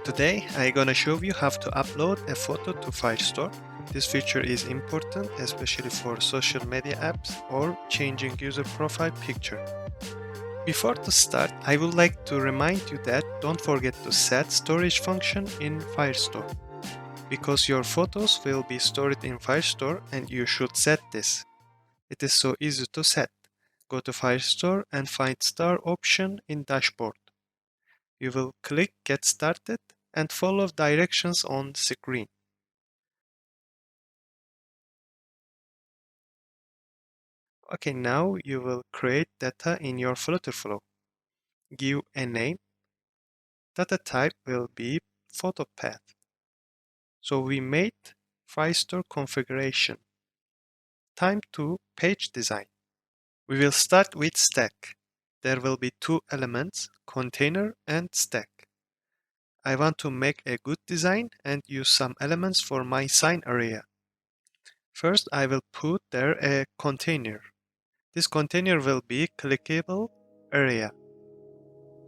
Today I'm gonna show you how to upload a photo to Firestore. This feature is important especially for social media apps or changing user profile picture. Before to start, I would like to remind you that don't forget to set storage function in Firestore because your photos will be stored in Firestore and you should set this. It is so easy to set. Go to Firestore and find Star option in dashboard. You will click Get Started and follow directions on screen. Okay, now you will create data in your Flutter flow. Give a name. Data type will be photo path. So we made Firestore configuration. Time to page design. We will start with stack. There will be two elements, container and stack. I want to make a good design and use some elements for my sign area. First, I will put there a container. This container will be clickable area.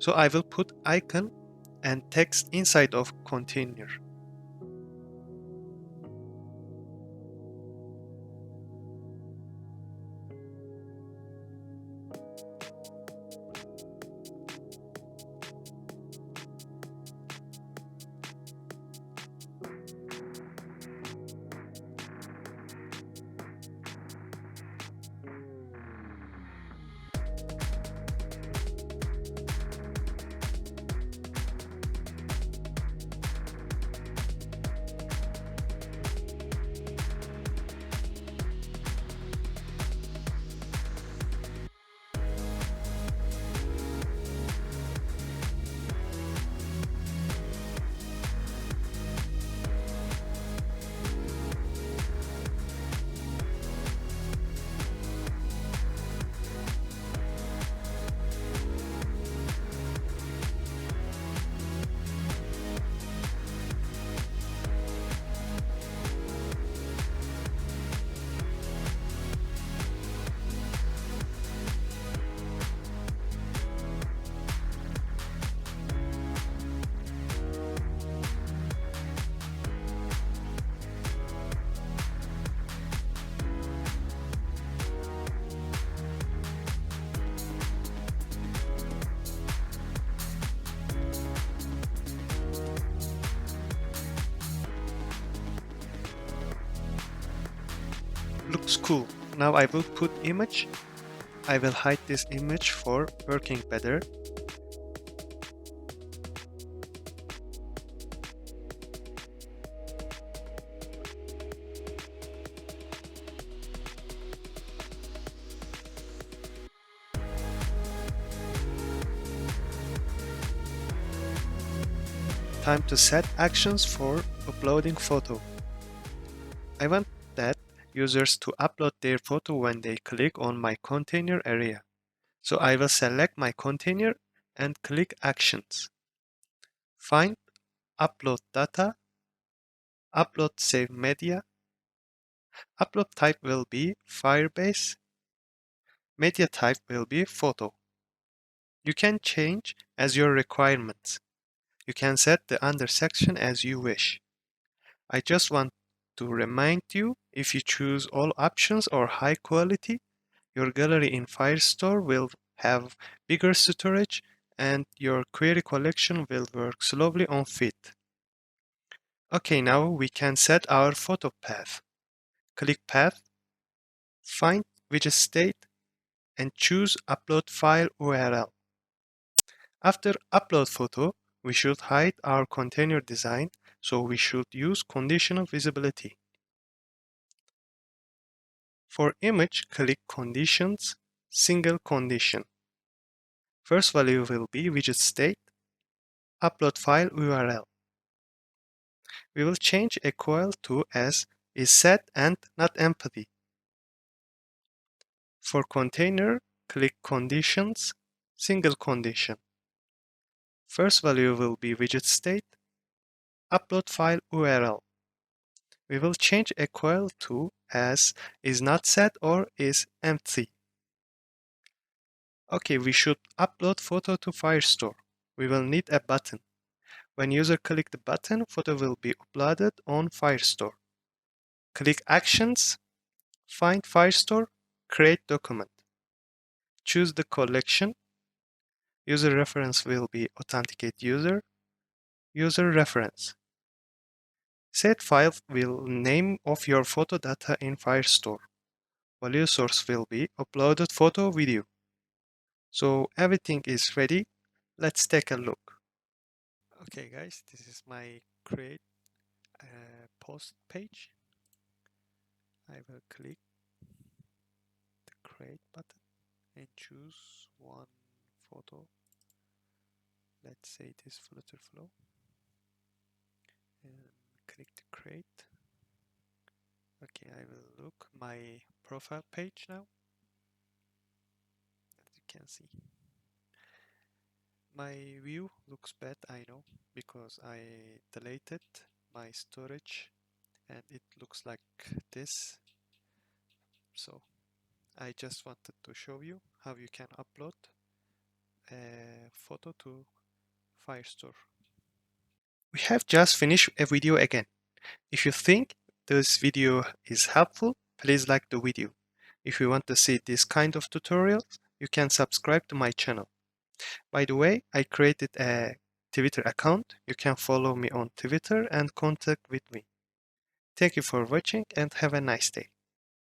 So I will put icon and text inside of container. Looks cool. Now I will put image. I will hide this image for working better. Time to set actions for uploading photo. I want that users to upload their photo when they click on my container area. So I will select my container and click actions. Find upload data, upload save media. Upload type will be Firebase. Media type will be photo. You can change as your requirements. You can set the under section as you wish. I just want to remind you, if you choose all options or high quality, your gallery in Firestore will have bigger storage and your query collection will work slowly on fit. Okay, now we can set our photo path. Click Path, find widget state, and choose Upload File URL. After Upload Photo, we should hide our container design, so we should use conditional visibility. For image, click Conditions, Single Condition. First value will be widget state, upload file URL. We will change equal to as is set and not empty. For container, click Conditions, Single Condition. First value will be widget state, upload file URL. We will change equal to as is not set or is empty. Okay, we should upload photo to Firestore. We will need a button. When user click the button, photo will be uploaded on Firestore. Click Actions, find Firestore, create document. Choose the collection. User reference will be authenticate user, user reference. Set file will name of your photo data in Firestore. Value source will be uploaded photo video. So everything is ready. Let's take a look. Okay guys, this is my create post page. I will click the create button and choose one photo. Let's say this flutter flow and click the create. Okay, I will look my profile page now. As you can see, my view looks bad, I know, because I deleted my storage and it looks like this. So I just wanted to show you how you can upload a photo to Firestore. We have just finished a video again. If you think this video is helpful, please like the video. If you want to see this kind of tutorials, you can subscribe to my channel. By the way, I created a Twitter account. You can follow me on Twitter and contact with me. Thank you for watching and have a nice day.